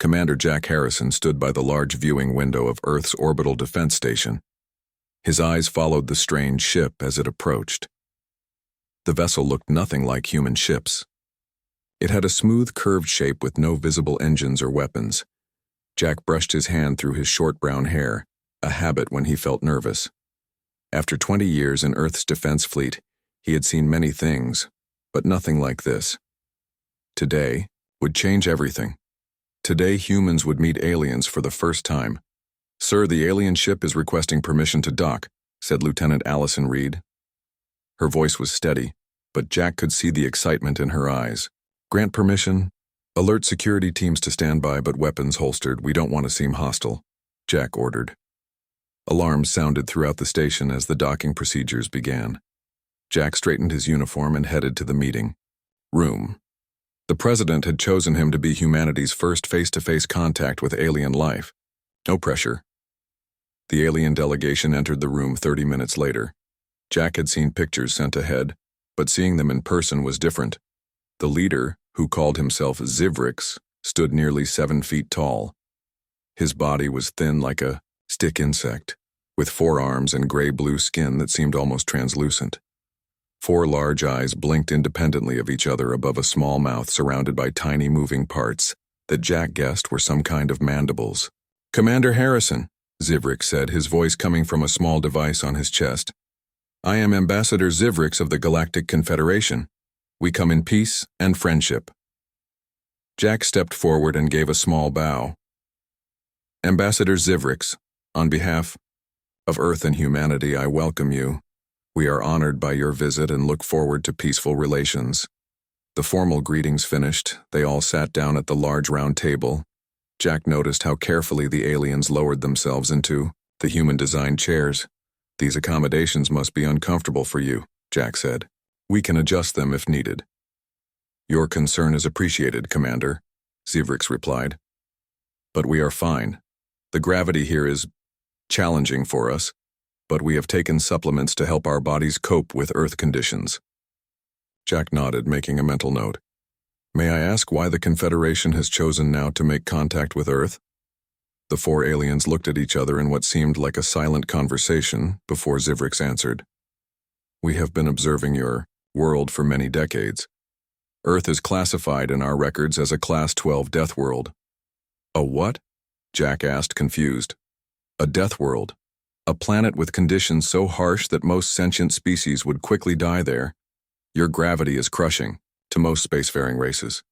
Commander Jack Harrison stood by the large viewing window of Earth's orbital defense station. His eyes followed the strange ship as it approached. The vessel looked nothing like human ships. It had a smooth, curved shape with no visible engines or weapons. Jack brushed his hand through his short brown hair, a habit when he felt nervous. After 20 years in Earth's defense fleet, he had seen many things, but nothing like this. Today would change everything. Today, humans would meet aliens for the first time. "Sir, the alien ship is requesting permission to dock," said Lieutenant Allison Reed. Her voice was steady, but Jack could see the excitement in her eyes. "Grant permission. Alert security teams to stand by, but weapons holstered. We don't want to seem hostile," Jack ordered. Alarms sounded throughout the station as the docking procedures began. Jack straightened his uniform and headed to the meeting room. The president had chosen him to be humanity's first face-to-face contact with alien life. No pressure. The alien delegation entered the room 30 minutes later. Jack had seen pictures sent ahead, but seeing them in person was different. The leader, who called himself Zivrix, stood nearly 7 feet tall. His body was thin like a stick insect, with 4 arms and gray-blue skin that seemed almost translucent. 4 large eyes blinked independently of each other above a small mouth surrounded by tiny moving parts that Jack guessed were some kind of mandibles. "Commander Harrison," Zivrix said, his voice coming from a small device on his chest. "I am Ambassador Zivrix of the Galactic Confederation. We come in peace and friendship." Jack stepped forward and gave a small bow. "Ambassador Zivrix, on behalf of Earth and humanity, I welcome you. We are honored by your visit and look forward to peaceful relations." The formal greetings finished, they all sat down at the large round table. Jack noticed how carefully the aliens lowered themselves into the human-designed chairs. "These accommodations must be uncomfortable for you," Jack said. "We can adjust them if needed." "Your concern is appreciated, Commander," Zivrix replied. "But we are fine. The gravity here is challenging for us, but we have taken supplements to help our bodies cope with Earth conditions." Jack nodded, making a mental note. "May I ask why the Confederation has chosen now to make contact with Earth?" The 4 aliens looked at each other in what seemed like a silent conversation before Zivrix answered. "We have been observing your world for many decades. Earth is classified in our records as a Class 12 death world." "A what?" Jack asked, confused. "A death world. A planet with conditions so harsh that most sentient species would quickly die there. Your gravity is crushing to most spacefaring races.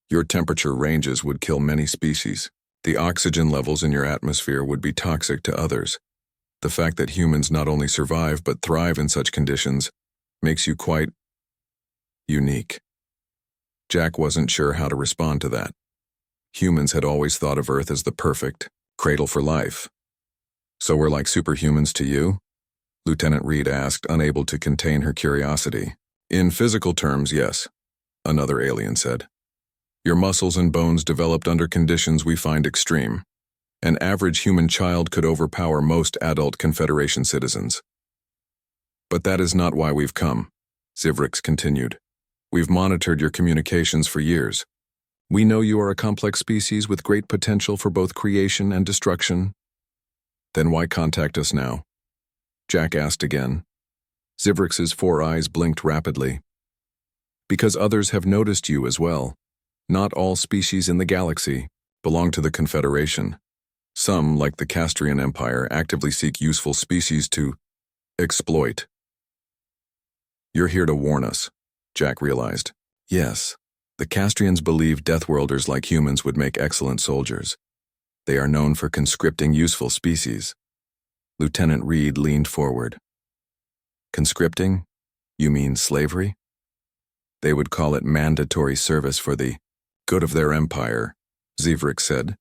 Your temperature ranges would kill many species. The oxygen levels in your atmosphere would be toxic to others. The fact that humans not only survive but thrive in such conditions makes you quite unique." Jack wasn't sure how to respond to that. Humans had always thought of Earth as the perfect cradle for life. "So we're like superhumans to you?" Lieutenant Reed asked, unable to contain her curiosity. "In physical terms, yes," another alien said. "Your muscles and bones developed under conditions we find extreme. An average human child could overpower most adult Confederation citizens. But that is not why we've come," Zivrix continued. "We've monitored your communications for years. We know you are a complex species with great potential for both creation and destruction. Then why contact us now?" Jack asked again. Zivrix's 4 eyes blinked rapidly. "Because others have noticed you as well. Not all species in the galaxy belong to the Confederation. Some, like the Castrian Empire, actively seek useful species to exploit." "You're here to warn us," Jack realized. "Yes, the Castrians believe Deathworlders like humans would make excellent soldiers. They are known for conscripting useful species." Lieutenant Reed leaned forward. "Conscripting? You mean slavery?" "They would call it mandatory service for the good of their empire," Zivrix said.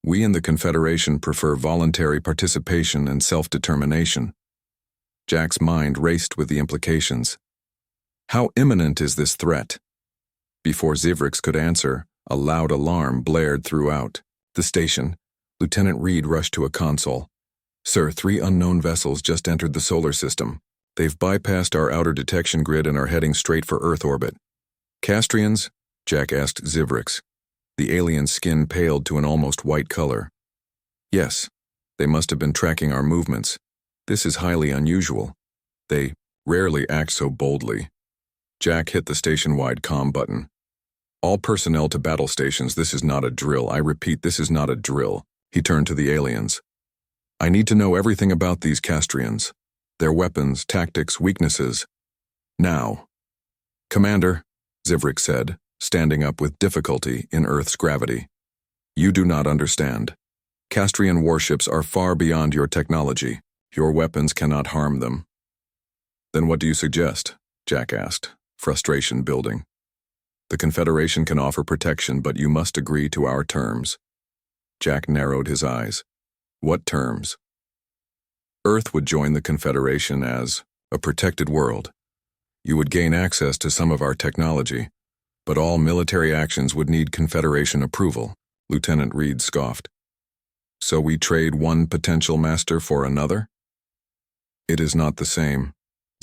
"We in the Confederation prefer voluntary participation and self-determination." Jack's mind raced with the implications. How imminent is this threat? Before Zivrix could answer, a loud alarm blared throughout the station. Lieutenant Reed rushed to a console. "Sir, 3 unknown vessels just entered the solar system. They've bypassed our outer detection grid and are heading straight for Earth orbit." "Castrians?" Jack asked Zivrix. The alien's skin paled to an almost white color. Yes, they must have been tracking our movements. This is highly unusual. They rarely act so boldly. Jack hit the station-wide comm button. All personnel to battle stations, this is not a drill. I repeat, this is not a drill. He turned to the aliens. I need to know everything about these Castrians. Their weapons, tactics, weaknesses. Now. Commander, Zivrik said, standing up with difficulty in Earth's gravity. You do not understand. Castrian warships are far beyond your technology. Your weapons cannot harm them. Then what do you suggest? Jack asked, frustration building. The Confederation can offer protection, but you must agree to our terms. Jack narrowed his eyes. What terms? Earth would join the Confederation as a protected world. You would gain access to some of our technology, but all military actions would need Confederation approval, Lieutenant Reed scoffed. So we trade one potential master for another? It is not the same,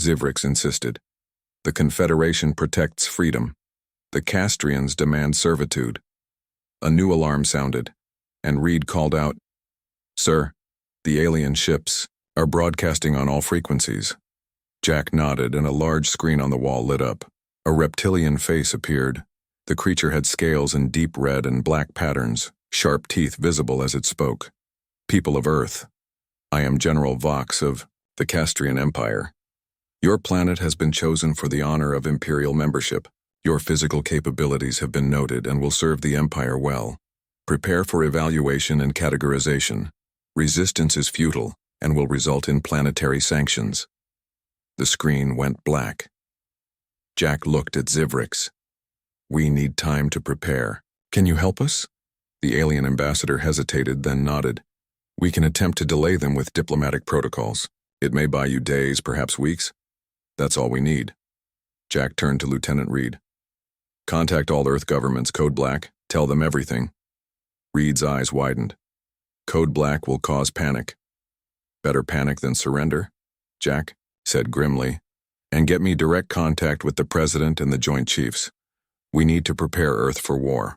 Zivrix insisted. The Confederation protects freedom. The Castrians demand servitude. A new alarm sounded, and Reed called out, Sir, the alien ships are broadcasting on all frequencies. Jack nodded, and a large screen on the wall lit up. A reptilian face appeared. The creature had scales in deep red and black patterns, sharp teeth visible as it spoke. People of Earth, I am General Vox of the Castrian Empire. Your planet has been chosen for the honor of Imperial membership. Your physical capabilities have been noted and will serve the Empire well. Prepare for evaluation and categorization. Resistance is futile and will result in planetary sanctions. The screen went black. Jack looked at Zivrix. We need time to prepare. Can you help us? The alien ambassador hesitated, then nodded. We can attempt to delay them with diplomatic protocols. It may buy you days, perhaps weeks. That's all we need. Jack turned to Lieutenant Reed. Contact all Earth governments, Code Black. Tell them everything. Reed's eyes widened. Code Black will cause panic. Better panic than surrender, Jack said grimly. And get me direct contact with the President and the Joint Chiefs. We need to prepare Earth for war.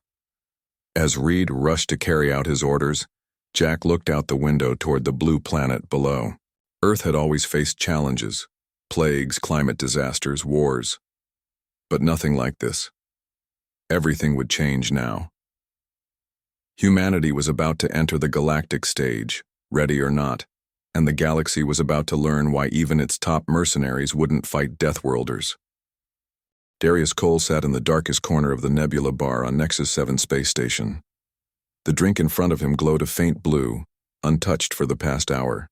As Reed rushed to carry out his orders, Jack looked out the window toward the blue planet below. Earth had always faced challenges, plagues, climate disasters, wars. But nothing like this. Everything would change now. Humanity was about to enter the galactic stage, ready or not, and the galaxy was about to learn why even its top mercenaries wouldn't fight Deathworlders. Darius Cole sat in the darkest corner of the Nebula bar on Nexus 7 space station. The drink in front of him glowed a faint blue, untouched for the past hour.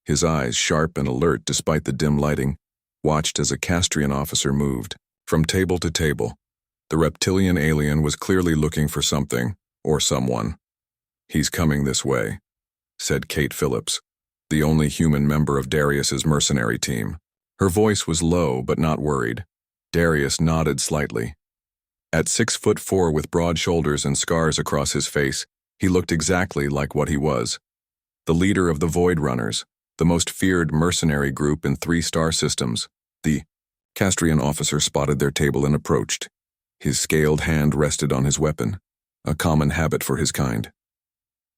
His eyes, sharp and alert despite the dim lighting, watched as a Castrian officer moved. From table to table, the reptilian alien was clearly looking for something, or someone. He's coming this way, said Kate Phillips, the only human member of Darius's mercenary team. Her voice was low but not worried. Darius nodded slightly. At 6'4" with broad shoulders and scars across his face, he looked exactly like what he was. The leader of the Void Runners, the most feared mercenary group in 3 star systems. The Castrian officer spotted their table and approached. His scaled hand rested on his weapon, a common habit for his kind.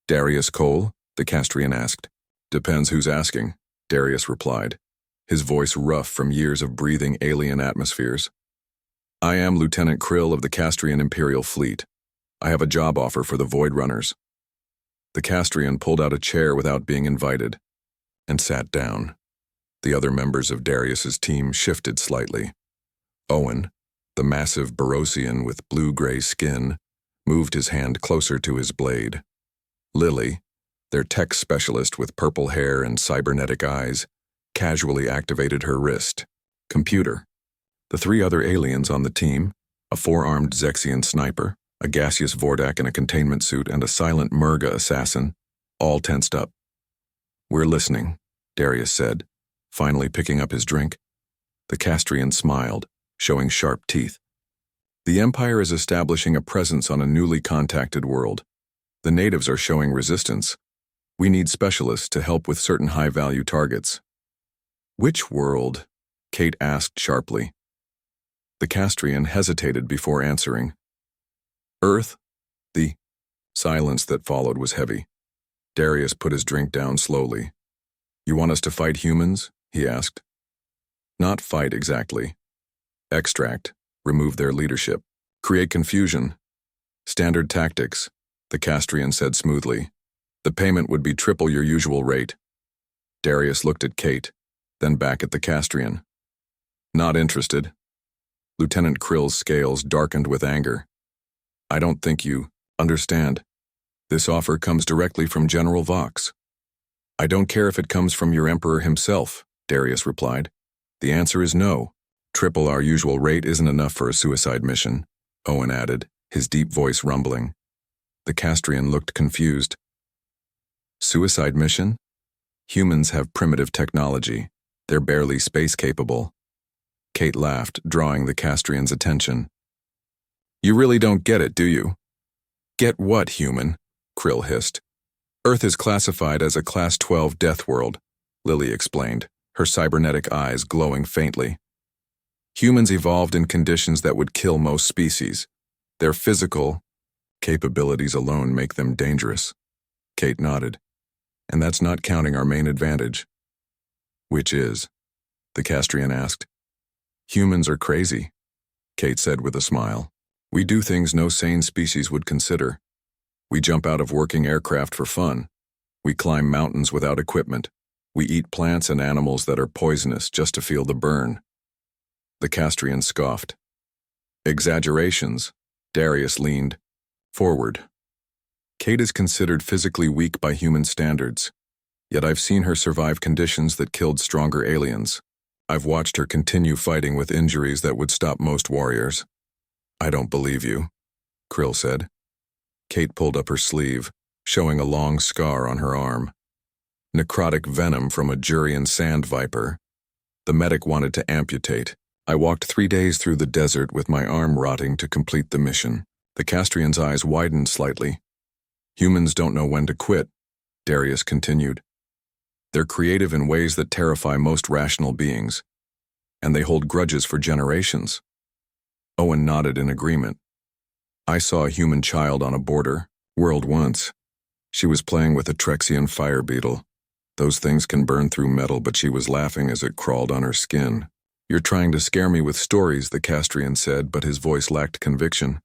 Darius Cole? The Castrian asked. Depends who's asking, Darius replied, his voice rough from years of breathing alien atmospheres. I am Lieutenant Krill of the Castrian Imperial Fleet. I have a job offer for the Void Runners. The Castrian pulled out a chair without being invited and sat down. The other members of Darius's team shifted slightly. Owen, the massive Barosian with blue-gray skin, moved his hand closer to his blade. Lily, their tech specialist with purple hair and cybernetic eyes, casually activated her wrist. Computer. The 3 other aliens on the team, a 4-armed Zexian sniper, a gaseous Vordak in a containment suit, and a silent Murga assassin, all tensed up. We're listening, Darius said, finally picking up his drink. The Castrian smiled, showing sharp teeth. The Empire is establishing a presence on a newly contacted world. The natives are showing resistance. We need specialists to help with certain high-value targets. Which world? Kate asked sharply. The Castrian hesitated before answering. Earth, the Silence that followed was heavy. Darius put his drink down slowly. "You want us to fight humans?" he asked. "Not fight exactly. Extract, remove their leadership, create confusion. Standard tactics," the Castrian said smoothly. "The payment would be triple your usual rate." Darius looked at Kate, then back at the Castrian. "Not interested." Lieutenant Krill's scales darkened with anger. "I don't think you understand. This offer comes directly from General Vox." "I don't care if it comes from your Emperor himself," Darius replied. "The answer is no. Triple our usual rate isn't enough for a suicide mission," Owen added, his deep voice rumbling. The Castrian looked confused. "Suicide mission? Humans have primitive technology. They're barely space-capable." Kate laughed, drawing the Castrian's attention. "You really don't get it, do you?" "Get what, human?" Krill hissed. "Earth is classified as a Class 12 death world," Lily explained, her cybernetic eyes glowing faintly. "Humans evolved in conditions that would kill most species. Their physical capabilities alone make them dangerous." Kate nodded. "And that's not counting our main advantage." "Which is?" the Castrian asked. "Humans are crazy," Kate said with a smile. "We do things no sane species would consider. We jump out of working aircraft for fun. We climb mountains without equipment. We eat plants and animals that are poisonous just to feel the burn." The Castrian scoffed. "Exaggerations." Darius leaned forward. "Kate is considered physically weak by human standards, yet I've seen her survive conditions that killed stronger aliens. I've watched her continue fighting with injuries that would stop most warriors." "I don't believe you," Krill said. Kate pulled up her sleeve, showing a long scar on her arm. "Necrotic venom from a Jurian sand viper. The medic wanted to amputate. I walked 3 days through the desert with my arm rotting to complete the mission." The Castrian's eyes widened slightly. "Humans don't know when to quit," Darius continued. "They're creative in ways that terrify most rational beings, and they hold grudges for generations." Owen nodded in agreement. "I saw a human child on a border world once. She was playing with a Trexian fire beetle. Those things can burn through metal, but she was laughing as it crawled on her skin." "You're trying to scare me with stories," the Castrian said, but his voice lacked conviction.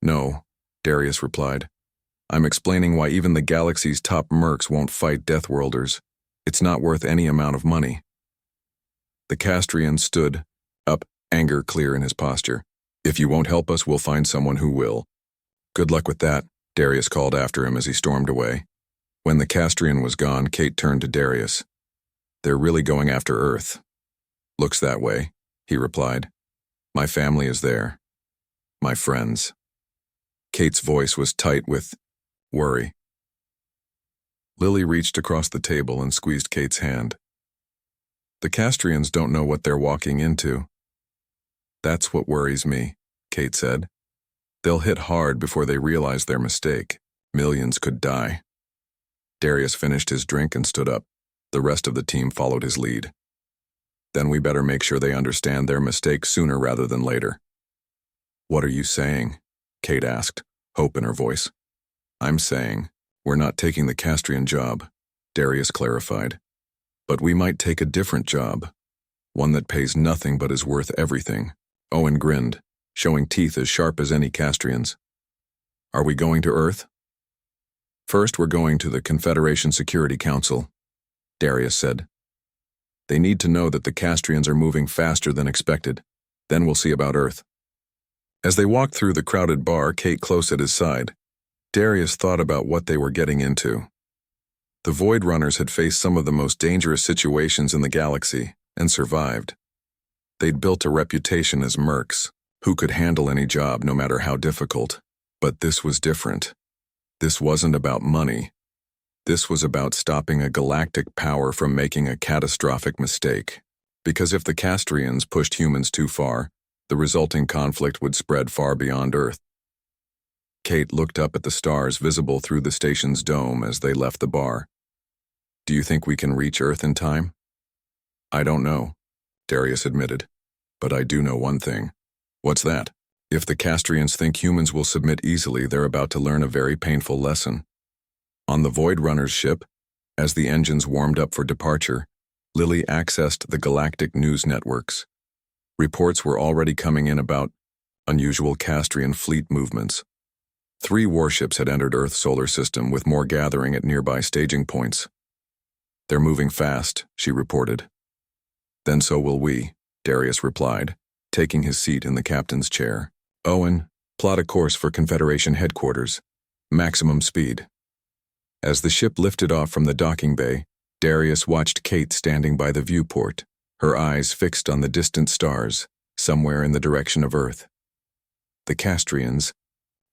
"No," Darius replied. "I'm explaining why even the galaxy's top mercs won't fight Deathworlders. It's not worth any amount of money." The Castrian stood up, anger clear in his posture. "If you won't help us, we'll find someone who will." "Good luck with that," Darius called after him as he stormed away. When the Castrian was gone, Kate turned to Darius. "They're really going after Earth." "Looks that way," he replied. "My family is there. My friends." Kate's voice was tight with worry. Lily reached across the table and squeezed Kate's hand. "The Castrians don't know what they're walking into." "That's what worries me," Kate said. "They'll hit hard before they realize their mistake. Millions could die." Darius finished his drink and stood up. The rest of the team followed his lead. "Then we better make sure they understand their mistake sooner rather than later." "What are you saying?" Kate asked, hope in her voice. "I'm saying we're not taking the Castrian job," Darius clarified. "But we might take a different job. One that pays nothing but is worth everything." Owen grinned, showing teeth as sharp as any Castrian's. "Are we going to Earth?" "First, we're going to the Confederation Security Council," Darius said. "They need to know that the Castrians are moving faster than expected. Then we'll see about Earth." As they walked through the crowded bar, Kate close at his side, Darius thought about what they were getting into. The Void Runners had faced some of the most dangerous situations in the galaxy and survived. They'd built a reputation as Mercs, who could handle any job no matter how difficult. But this was different. This wasn't about money. This was about stopping a galactic power from making a catastrophic mistake. Because if the Castrians pushed humans too far, the resulting conflict would spread far beyond Earth. Kate looked up at the stars visible through the station's dome as they left the bar. "Do you think we can reach Earth in time?" "I don't know," Darius admitted. "But I do know one thing." "What's that?" If the Castrians think humans will submit easily, they're about to learn a very painful lesson. On the Void Runner's ship, as the engines warmed up for departure, Lily accessed the galactic news networks. Reports were already coming in about unusual Castrian fleet movements. 3 warships had entered Earth's solar system, with more gathering at nearby staging points. "They're moving fast," she reported. "Then so will we," Darius replied, taking his seat in the captain's chair. "Owen, plot a course for Confederation headquarters. Maximum speed." As the ship lifted off from the docking bay, Darius watched Kate standing by the viewport, her eyes fixed on the distant stars, somewhere in the direction of Earth. The Castrians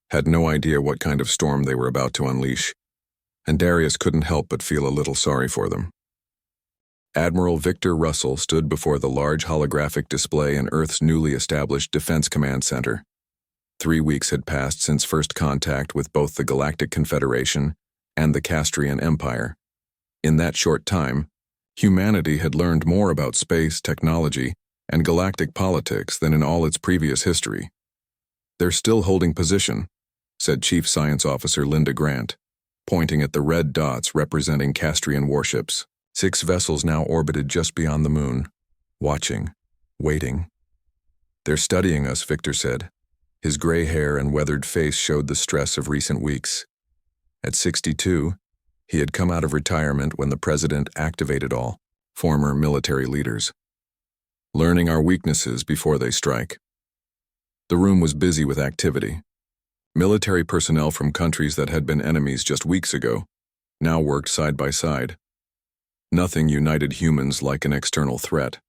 had no idea what kind of storm they were about to unleash, and Darius couldn't help but feel a little sorry for them. Admiral Victor Russell stood before the large holographic display in Earth's newly established Defense Command Center. 3 weeks had passed since first contact with both the Galactic Confederation and the Castrian Empire. In that short time, humanity had learned more about space, technology, and galactic politics than in all its previous history. "They're still holding position," said Chief Science Officer Linda Grant, pointing at the red dots representing Castrian warships. 6 vessels now orbited just beyond the moon, watching, waiting. "They're studying us," Victor said. His gray hair and weathered face showed the stress of recent weeks. At 62, he had come out of retirement when the president activated all former military leaders. "Learning our weaknesses before they strike." The room was busy with activity. Military personnel from countries that had been enemies just weeks ago now worked side by side. Nothing united humans like an external threat.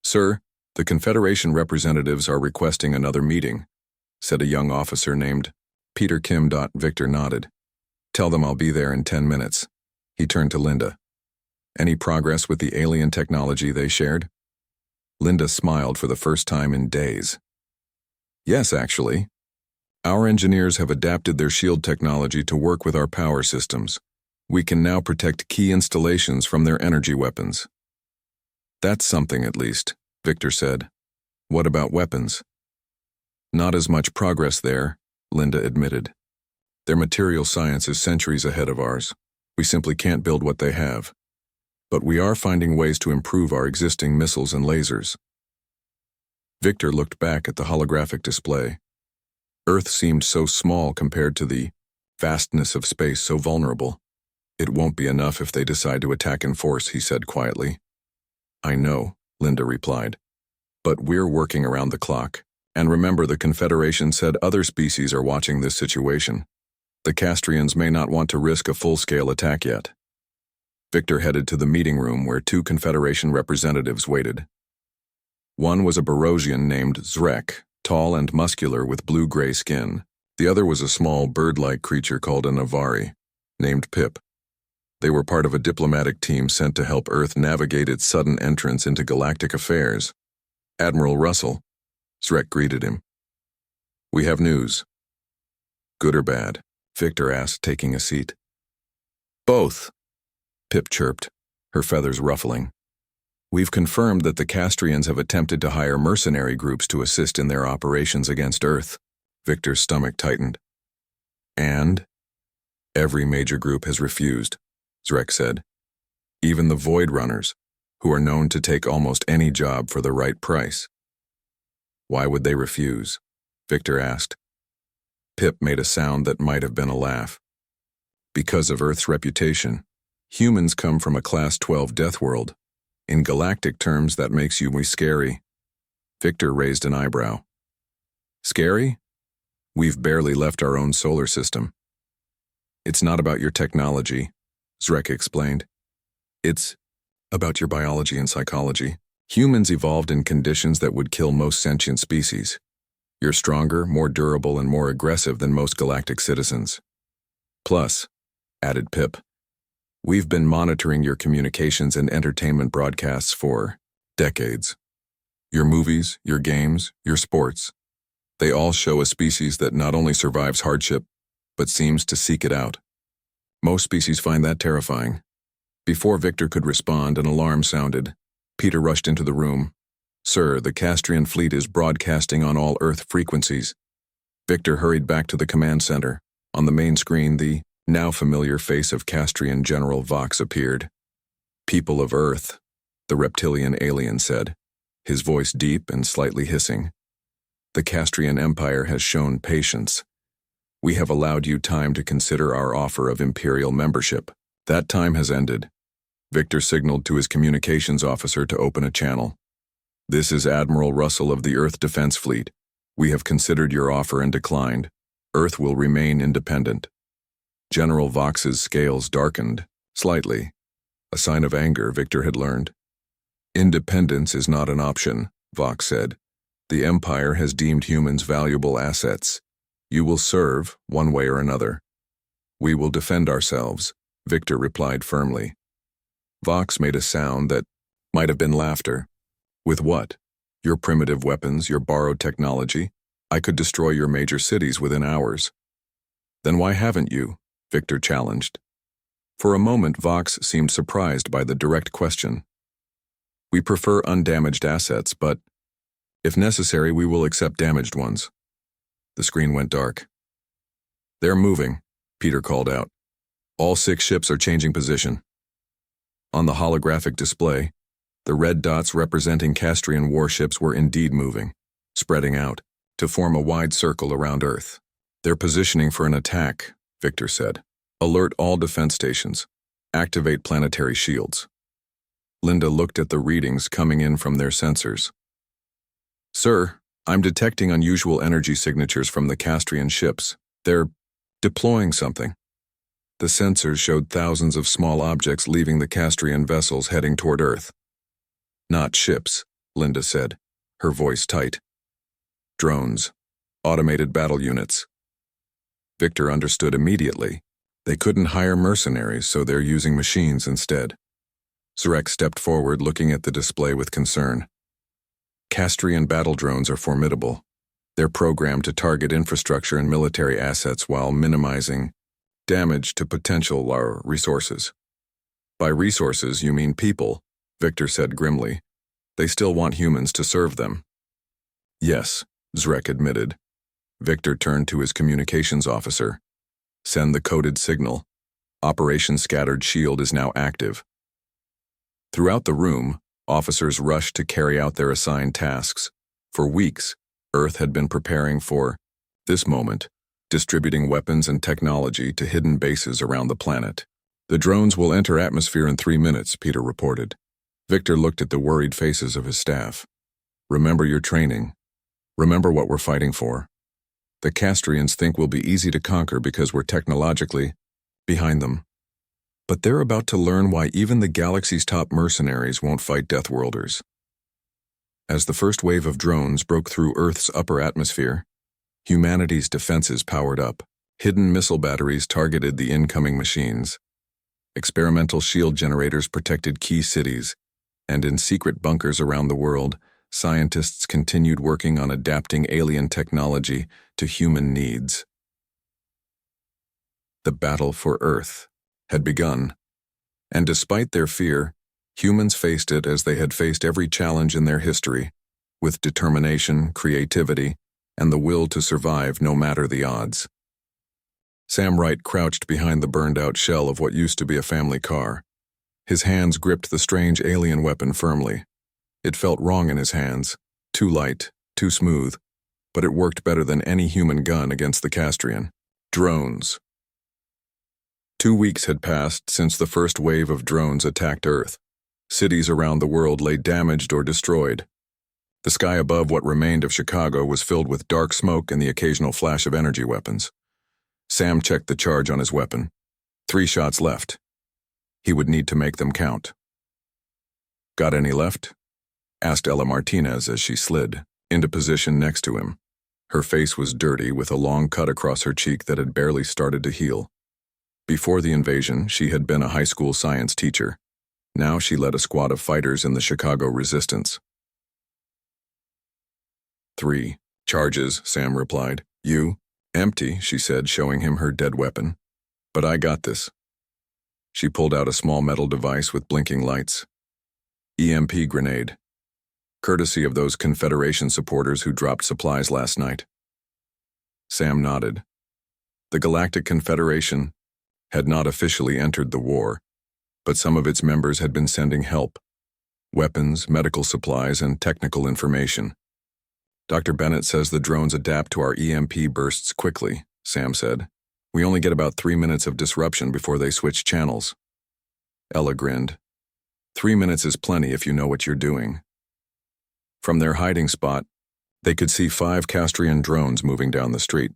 "Sir, the Confederation representatives are requesting another meeting," said a young officer named Peter Kim. Victor nodded. "Tell them I'll be there in 10 minutes. He turned to Linda. "Any progress with the alien technology they shared?" Linda smiled for the first time in days. "Yes, actually. Our engineers have adapted their shield technology to work with our power systems. We can now protect key installations from their energy weapons." "That's something, at least," Victor said. "What about weapons?" "Not as much progress there," Linda admitted. "Their material science is centuries ahead of ours. We simply can't build what they have. But we are finding ways to improve our existing missiles and lasers." Victor looked back at the holographic display. Earth seemed so small compared to the vastness of space, so vulnerable. "It won't be enough if they decide to attack in force," he said quietly. "I know," Linda replied. "But we're working around the clock. And remember, the Confederation said other species are watching this situation. The Castrians may not want to risk a full-scale attack yet." Victor headed to the meeting room where 2 Confederation representatives waited. One was a Barosian named Zrek, tall and muscular with blue-gray skin. The other was a small bird-like creature called a Navari, named Pip. They were part of a diplomatic team sent to help Earth navigate its sudden entrance into galactic affairs. "Admiral Russell," Zrek greeted him. "We have news." "Good or bad?" Victor asked, taking a seat. "Both," Pip chirped, her feathers ruffling. "We've confirmed that the Castrians have attempted to hire mercenary groups to assist in their operations against Earth." Victor's stomach tightened. "And?" "Every major group has refused," Zrek said. "Even the Void Runners, who are known to take almost any job for the right price." "Why would they refuse?" Victor asked. Pip made a sound that might have been a laugh. "Because of Earth's reputation. Humans come from a Class 12 death world. In galactic terms, that makes you scary." Victor raised an eyebrow. "Scary? We've barely left our own solar system." "It's not about your technology," Zrek explained. "It's about your biology and psychology. Humans evolved in conditions that would kill most sentient species. You're stronger, more durable, and more aggressive than most galactic citizens. Plus," added Pip, "we've been monitoring your communications and entertainment broadcasts for decades. Your movies, your games, your sports. They all show a species that not only survives hardship, but seems to seek it out. Most species find that terrifying." Before Victor could respond, an alarm sounded. Peter rushed into the room. "Sir, the Castrian fleet is broadcasting on all Earth frequencies. Victor hurried back to the command center. On the main screen, the now familiar face of Castrian General Vox appeared. "People of Earth," the reptilian alien said, his voice deep and slightly hissing. "The Castrian Empire has shown patience. We have allowed you time to consider our offer of Imperial membership. That time has ended." Victor signaled to his communications officer to open a channel. "This is Admiral Russell of the Earth Defense Fleet. We have considered your offer and declined. Earth will remain independent." General Vox's scales darkened, slightly, a sign of anger Victor had learned. "Independence is not an option," Vox said. "The Empire has deemed humans valuable assets. You will serve, one way or another." "We will defend ourselves," Victor replied firmly. Vox made a sound that might have been laughter. "With what? Your primitive weapons, your borrowed technology? I could destroy your major cities within hours." "Then why haven't you?" Victor challenged. For a moment, Vox seemed surprised by the direct question. "We prefer undamaged assets, but if necessary, we will accept damaged ones." The screen went dark. "They're moving," Peter called out. "All 6 ships are changing position." On the holographic display, the red dots representing Castrian warships were indeed moving, spreading out, to form a wide circle around Earth. "They're positioning for an attack," Victor said. "Alert all defense stations. Activate planetary shields." Linda looked at the readings coming in from their sensors. "Sir, I'm detecting unusual energy signatures from the Castrian ships. They're deploying something." The sensors showed thousands of small objects leaving the Castrian vessels heading toward Earth. "Not ships," Linda said, her voice tight. "Drones. Automated battle units." Victor understood immediately. They couldn't hire mercenaries, so they're using machines instead. Zarek stepped forward, looking at the display with concern. "Castrian battle drones are formidable. They're programmed to target infrastructure and military assets while minimizing damage to potential resources." "By resources, you mean people," Victor said grimly. "They still want humans to serve them." "Yes," Zarek admitted. Victor turned to his communications officer. "Send the coded signal. Operation Scattered Shield is now active." Throughout the room, officers rushed to carry out their assigned tasks. For weeks, Earth had been preparing for this moment, distributing weapons and technology to hidden bases around the planet. "The drones will enter atmosphere in 3 minutes," Peter reported. Victor looked at the worried faces of his staff. "Remember your training. Remember what we're fighting for. The Castrians think we'll be easy to conquer because we're technologically behind them. But they're about to learn why even the galaxy's top mercenaries won't fight Deathworlders." As the first wave of drones broke through Earth's upper atmosphere, humanity's defenses powered up. Hidden missile batteries targeted the incoming machines. Experimental shield generators protected key cities, and in secret bunkers around the world, scientists continued working on adapting alien technology to human needs. The battle for Earth had begun, and despite their fear, humans faced it as they had faced every challenge in their history, with determination, creativity, and the will to survive no matter the odds. Sam Wright crouched behind the burned-out shell of what used to be a family car. His hands gripped the strange alien weapon firmly. It felt wrong in his hands, too light, too smooth, but it worked better than any human gun against the Castrian. Drones. 2 weeks had passed since the first wave of drones attacked Earth. Cities around the world lay damaged or destroyed. The sky above what remained of Chicago was filled with dark smoke and the occasional flash of energy weapons. Sam checked the charge on his weapon. 3 shots left. He would need to make them count. "Got any left?" asked Ella Martinez as she slid into position next to him. Her face was dirty, with a long cut across her cheek that had barely started to heal. Before the invasion, she had been a high school science teacher. Now she led a squad of fighters in the Chicago Resistance. 3 charges, Sam replied. "You?" "Empty," she said, showing him her dead weapon. "But I got this." She pulled out a small metal device with blinking lights. EMP grenade. Courtesy of those Confederation supporters who dropped supplies last night. Sam nodded. The Galactic Confederation had not officially entered the war, but some of its members had been sending help, weapons, medical supplies, and technical information. Dr. Bennett says the drones adapt to our EMP bursts quickly, Sam said. We only get about 3 minutes of disruption before they switch channels. Ella grinned. 3 minutes is plenty if you know what you're doing. From their hiding spot, they could see 5 Castrian drones moving down the street.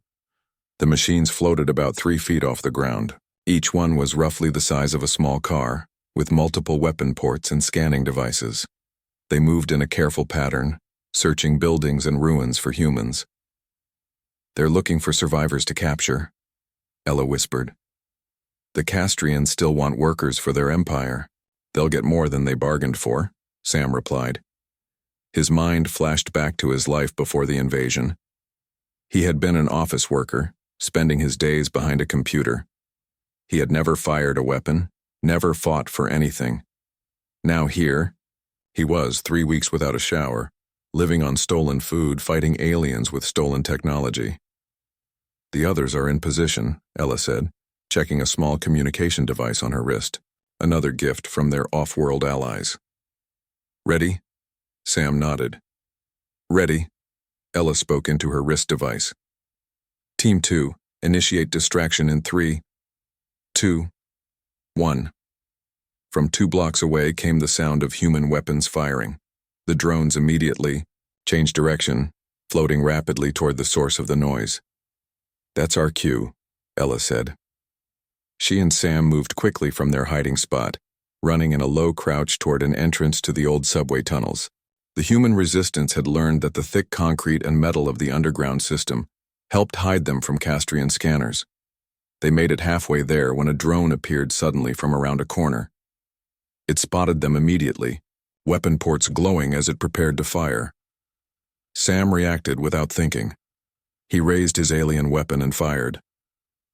The machines floated about 3 feet off the ground. Each one was roughly the size of a small car, with multiple weapon ports and scanning devices. They moved in a careful pattern, searching buildings and ruins for humans. They're looking for survivors to capture, Ella whispered. The Castrians still want workers for their empire. They'll get more than they bargained for, Sam replied. His mind flashed back to his life before the invasion. He had been an office worker, spending his days behind a computer. He had never fired a weapon, never fought for anything. Now here, he was 3 weeks without a shower, living on stolen food, fighting aliens with stolen technology. The others are in position, Ella said, checking a small communication device on her wrist, another gift from their off-world allies. Ready? Sam nodded. Ready, Ella spoke into her wrist device. Team 2, initiate distraction in 3, 2, 1. From 2 blocks away came the sound of human weapons firing. The drones immediately changed direction, floating rapidly toward the source of the noise. That's our cue, Ella said. She and Sam moved quickly from their hiding spot, running in a low crouch toward an entrance to the old subway tunnels. The human resistance had learned that the thick concrete and metal of the underground system helped hide them from Castrian scanners. They made it halfway there when a drone appeared suddenly from around a corner. It spotted them immediately, weapon ports glowing as it prepared to fire. Sam reacted without thinking. He raised his alien weapon and fired.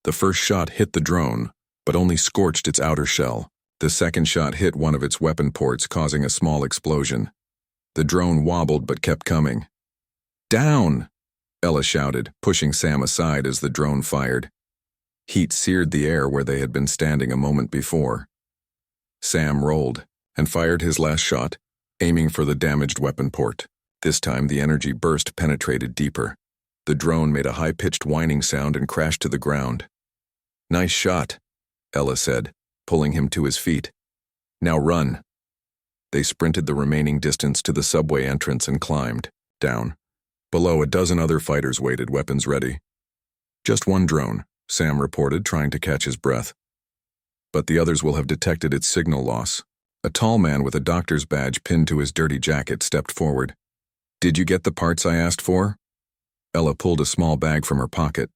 The first shot hit the drone, but only scorched its outer shell. The second shot hit one of its weapon ports, causing a small explosion. The drone wobbled but kept coming. Down! Ella shouted, pushing Sam aside as the drone fired. Heat seared the air where they had been standing a moment before. Sam rolled and fired his last shot, aiming for the damaged weapon port. This time the energy burst penetrated deeper. The drone made a high-pitched whining sound and crashed to the ground. Nice shot, Ella said, pulling him to his feet. Now run. They sprinted the remaining distance to the subway entrance and climbed down. Below, a dozen other fighters waited, weapons ready. Just one drone, Sam reported, trying to catch his breath. But the others will have detected its signal loss. A tall man with a doctor's badge pinned to his dirty jacket stepped forward. Did you get the parts I asked for? Ella pulled a small bag from her pocket.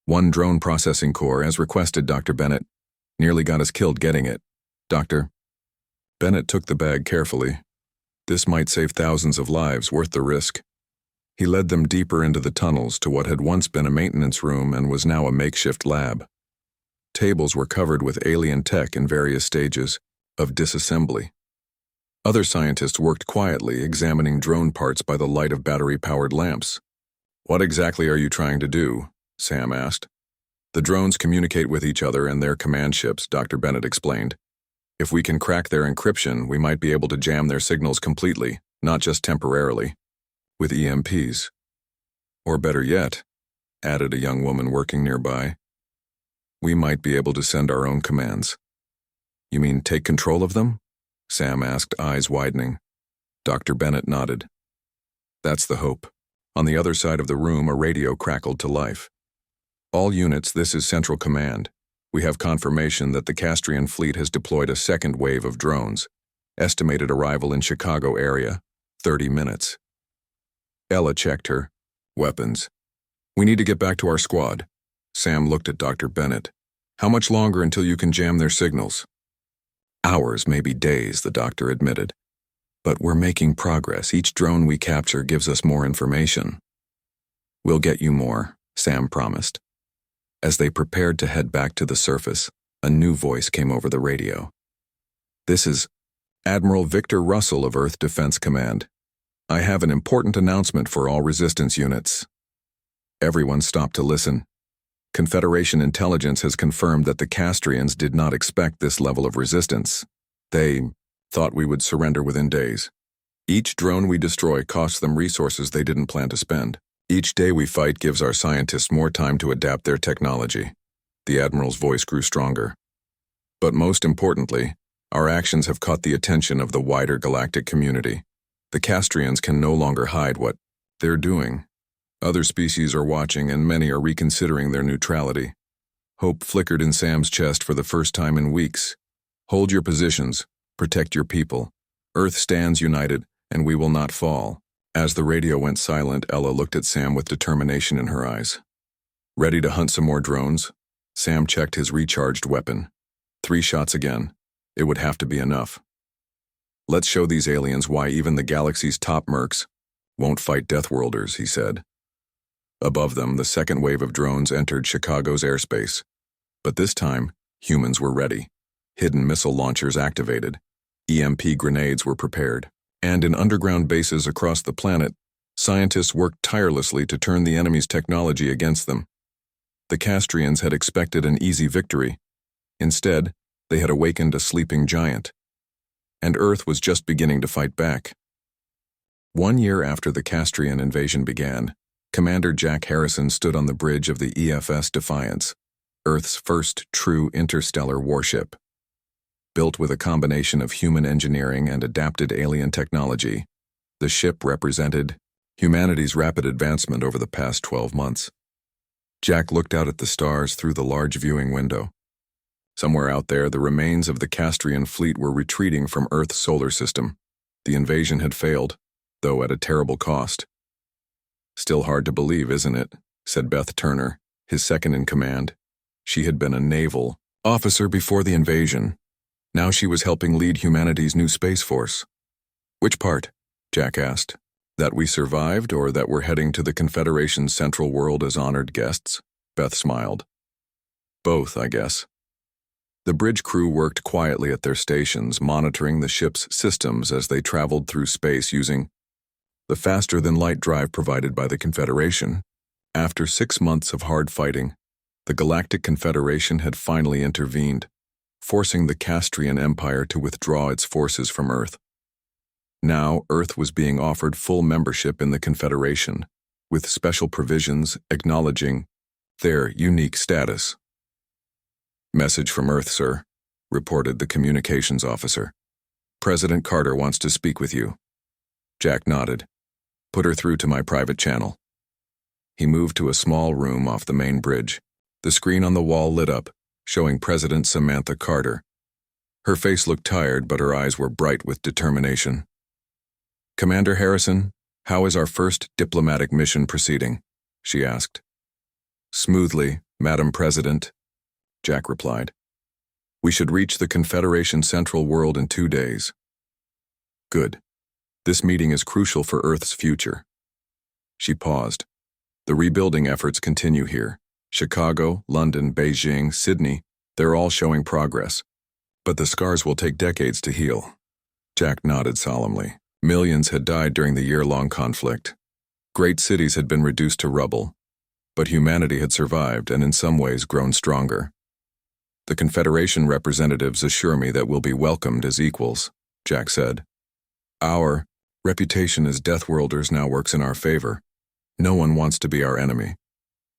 1 drone processing core, as requested, Dr. Bennett. Nearly got us killed getting it. Doctor. Bennett took the bag carefully. This might save thousands of lives, worth the risk. He led them deeper into the tunnels to what had once been a maintenance room and was now a makeshift lab. Tables were covered with alien tech in various stages of disassembly. Other scientists worked quietly, examining drone parts by the light of battery-powered lamps. What exactly are you trying to do? Sam asked. The drones communicate with each other and their command ships, Dr. Bennett explained. If we can crack their encryption, we might be able to jam their signals completely, not just temporarily, with EMPs. Or better yet, added a young woman working nearby, we might be able to send our own commands. You mean take control of them? Sam asked, eyes widening. Dr. Bennett nodded. That's the hope. On the other side of the room, a radio crackled to life. All units, this is Central Command. We have confirmation that the Castrian fleet has deployed a second wave of drones. Estimated arrival in Chicago area, 30 minutes. Ella checked her. Weapons. We need to get back to our squad. Sam looked at Dr. Bennett. How much longer until you can jam their signals? Hours, maybe days, the doctor admitted. But we're making progress. Each drone we capture gives us more information. We'll get you more, Sam promised. As they prepared to head back to the surface, a new voice came over the radio. This is Admiral Victor Russell of Earth Defense Command. I have an important announcement for all resistance units. Everyone stopped to listen. Confederation intelligence has confirmed that the Castrians did not expect this level of resistance. They thought we would surrender within days. Each drone we destroy costs them resources they didn't plan to spend. Each day we fight gives our scientists more time to adapt their technology. The Admiral's voice grew stronger. But most importantly, our actions have caught the attention of the wider galactic community. The Castrians can no longer hide what they're doing. Other species are watching and many are reconsidering their neutrality. Hope flickered in Sam's chest for the first time in weeks. Hold your positions, protect your people. Earth stands united, and we will not fall. As the radio went silent, Ella looked at Sam with determination in her eyes. Ready to hunt some more drones? Sam checked his recharged weapon. 3 shots again. It would have to be enough. Let's show these aliens why even the galaxy's top mercs won't fight Deathworlders, he said. Above them, the second wave of drones entered Chicago's airspace. But this time, humans were ready. Hidden missile launchers activated. EMP grenades were prepared. And in underground bases across the planet, scientists worked tirelessly to turn the enemy's technology against them. The Castrians had expected an easy victory. Instead, they had awakened a sleeping giant. And Earth was just beginning to fight back. 1 year after the Castrian invasion began, Commander Jack Harrison stood on the bridge of the EFS Defiance, Earth's first true interstellar warship. Built with a combination of human engineering and adapted alien technology, the ship represented humanity's rapid advancement over the past 12 months. Jack looked out at the stars through the large viewing window. Somewhere out there, the remains of the Castrian fleet were retreating from Earth's solar system. The invasion had failed, though at a terrible cost. Still hard to believe, isn't it? Said Beth Turner, his second in command. She had been a naval officer before the invasion. Now she was helping lead humanity's new space force. Which part? Jack asked. That we survived or that we're heading to the Confederation's central world as honored guests? Beth smiled. Both, I guess. The bridge crew worked quietly at their stations, monitoring the ship's systems as they traveled through space using the faster-than-light drive provided by the Confederation. After 6 months of hard fighting, the Galactic Confederation had finally intervened, forcing the Castrian Empire to withdraw its forces from Earth. Now, Earth was being offered full membership in the Confederation, with special provisions acknowledging their unique status. Message from Earth, sir, reported the communications officer. President Carter wants to speak with you. Jack nodded. Put her through to my private channel. He moved to a small room off the main bridge. The screen on the wall lit up, showing President Samantha Carter. Her face looked tired, but her eyes were bright with determination. Commander Harrison, how is our first diplomatic mission proceeding? She asked. Smoothly, Madam President, Jack replied. We should reach the Confederation Central World in 2 days. Good. This meeting is crucial for Earth's future. She paused. The rebuilding efforts continue here. Chicago, London, Beijing, Sydney, they're all showing progress. But the scars will take decades to heal. Jack nodded solemnly. Millions had died during the year-long conflict. Great cities had been reduced to rubble. But humanity had survived and in some ways grown stronger. The Confederation representatives assure me that we'll be welcomed as equals, Jack said. Our reputation as Deathworlders now works in our favor. No one wants to be our enemy.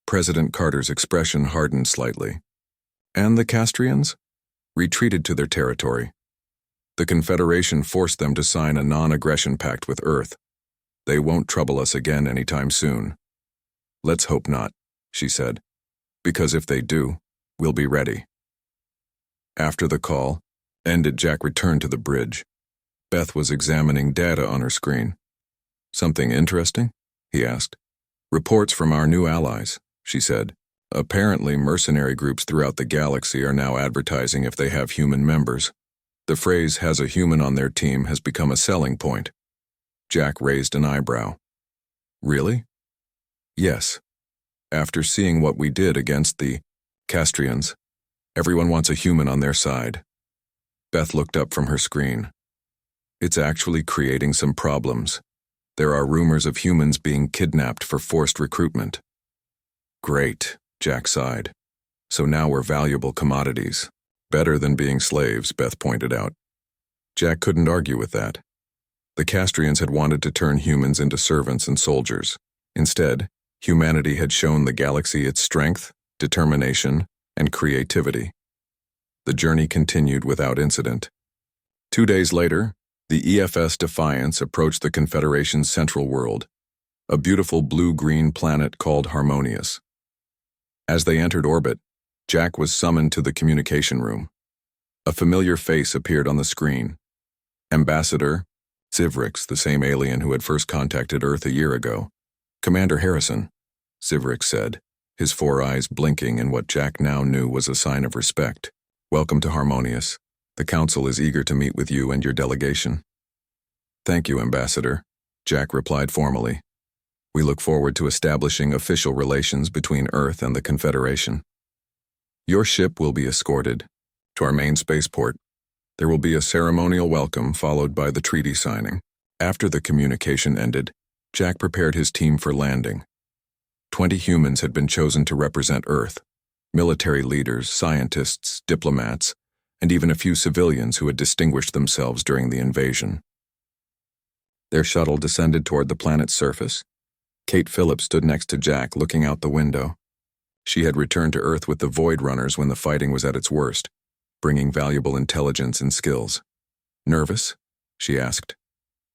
President Carter's expression hardened slightly. And the Castrians? Retreated to their territory. The Confederation forced them to sign a non-aggression pact with Earth. They won't trouble us again anytime soon. Let's hope not, she said. Because if they do, we'll be ready. After the call ended, Jack returned to the bridge. Beth was examining data on her screen. Something interesting? He asked. Reports from our new allies, she said. Apparently, mercenary groups throughout the galaxy are now advertising if they have human members. The phrase "has a human on their team" has become a selling point. Jack raised an eyebrow. Really? Yes. After seeing what we did against the Castrians, everyone wants a human on their side. Beth looked up from her screen. It's actually creating some problems. There are rumors of humans being kidnapped for forced recruitment. Great, Jack sighed. So now we're valuable commodities. Better than being slaves, Beth pointed out. Jack couldn't argue with that. The Castrians had wanted to turn humans into servants and soldiers. Instead, humanity had shown the galaxy its strength, determination, and creativity. The journey continued without incident. 2 days later, the EFS Defiance approached the Confederation's central world, a beautiful blue-green planet called Harmonious. As they entered orbit, Jack was summoned to the communication room. A familiar face appeared on the screen. Ambassador Sivrix, the same alien who had first contacted Earth a year ago. Commander Harrison, Sivrix said, his 4 eyes blinking in what Jack now knew was a sign of respect. Welcome to Harmonious. The Council is eager to meet with you and your delegation. Thank you, Ambassador, Jack replied formally. We look forward to establishing official relations between Earth and the Confederation. Your ship will be escorted to our main spaceport. There will be a ceremonial welcome followed by the treaty signing. After the communication ended, Jack prepared his team for landing. 20 humans had been chosen to represent Earth, military leaders, scientists, diplomats, and even a few civilians who had distinguished themselves during the invasion. Their shuttle descended toward the planet's surface. Kate Phillips stood next to Jack, looking out the window. She had returned to Earth with the Void Runners when the fighting was at its worst, bringing valuable intelligence and skills. Nervous? She asked.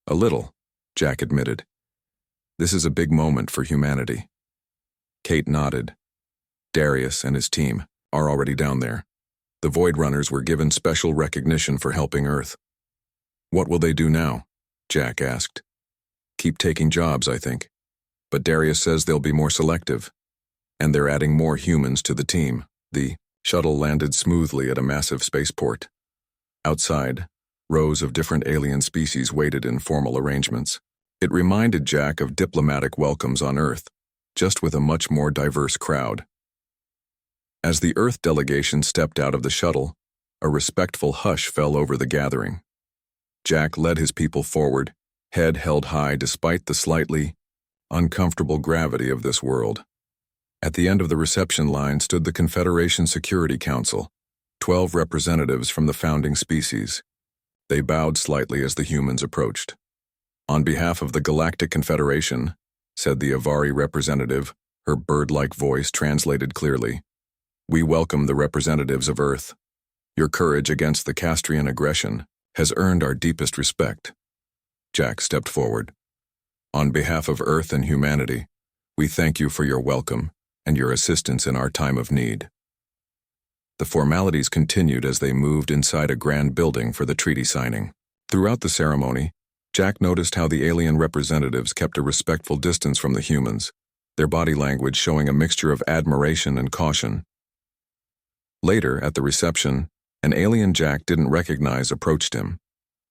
A little, Jack admitted. This is a big moment for humanity. Kate nodded. Darius and his team are already down there. The Void Runners were given special recognition for helping Earth. What will they do now? Jack asked. Keep taking jobs, I think. But Darius says they'll be more selective. And they're adding more humans to the team. The shuttle landed smoothly at a massive spaceport. Outside, rows of different alien species waited in formal arrangements. It reminded Jack of diplomatic welcomes on Earth, just with a much more diverse crowd. As the Earth delegation stepped out of the shuttle, a respectful hush fell over the gathering. Jack led his people forward, head held high despite the slightly uncomfortable gravity of this world. At the end of the reception line stood the Confederation Security Council, 12 representatives from the founding species. They bowed slightly as the humans approached. On behalf of the Galactic Confederation, said the Avari representative, her bird-like voice translated clearly, we welcome the representatives of Earth. Your courage against the Castrian aggression has earned our deepest respect. Jack stepped forward. On behalf of Earth and humanity, we thank you for your welcome and your assistance in our time of need. The formalities continued as they moved inside a grand building for the treaty signing. Throughout the ceremony, Jack noticed how the alien representatives kept a respectful distance from the humans, their body language showing a mixture of admiration and caution. Later, at the reception, an alien Jack didn't recognize approached him.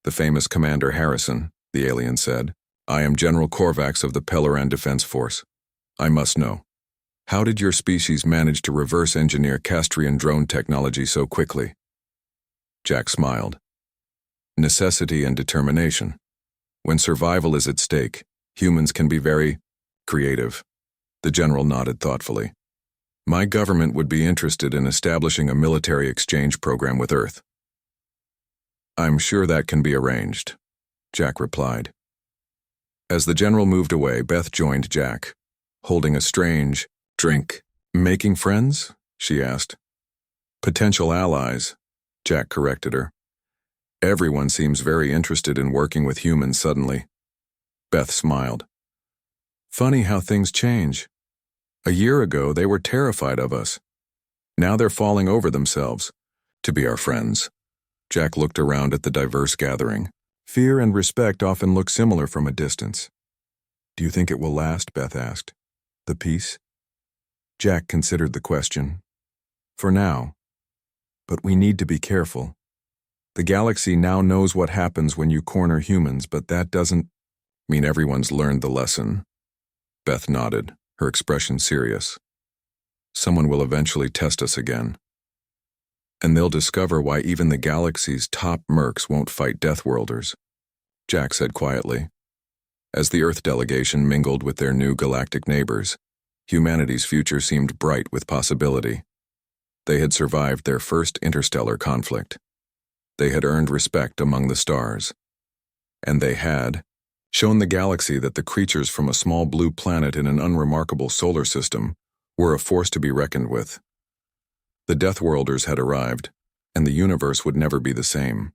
The famous Commander Harrison, the alien said, I am General Korvax of the Pelleran Defense Force. I must know. How did your species manage to reverse engineer Castrian drone technology so quickly? Jack smiled. Necessity and determination. When survival is at stake, humans can be very creative. The general nodded thoughtfully. My government would be interested in establishing a military exchange program with Earth. I'm sure that can be arranged, Jack replied. As the general moved away, Beth joined Jack, holding a strange drink. Making friends? She asked. Potential allies, Jack corrected her. Everyone seems very interested in working with humans suddenly. Beth smiled. Funny how things change. A year ago, they were terrified of us. Now they're falling over themselves to be our friends. Jack looked around at the diverse gathering. Fear and respect often look similar from a distance. Do you think it will last? Beth asked. The peace? Jack considered the question. For now. But we need to be careful. The galaxy now knows what happens when you corner humans, but that doesn't mean everyone's learned the lesson. Beth nodded, her expression serious. Someone will eventually test us again. And they'll discover why even the galaxy's top Mercs won't fight Deathworlders, Jack said quietly. As the Earth delegation mingled with their new galactic neighbors, Humanity's future seemed bright with possibility. They had survived their first interstellar conflict. They had earned respect among the stars. And they had shown the galaxy that the creatures from a small blue planet in an unremarkable solar system were a force to be reckoned with. The Deathworlders had arrived, and the universe would never be the same.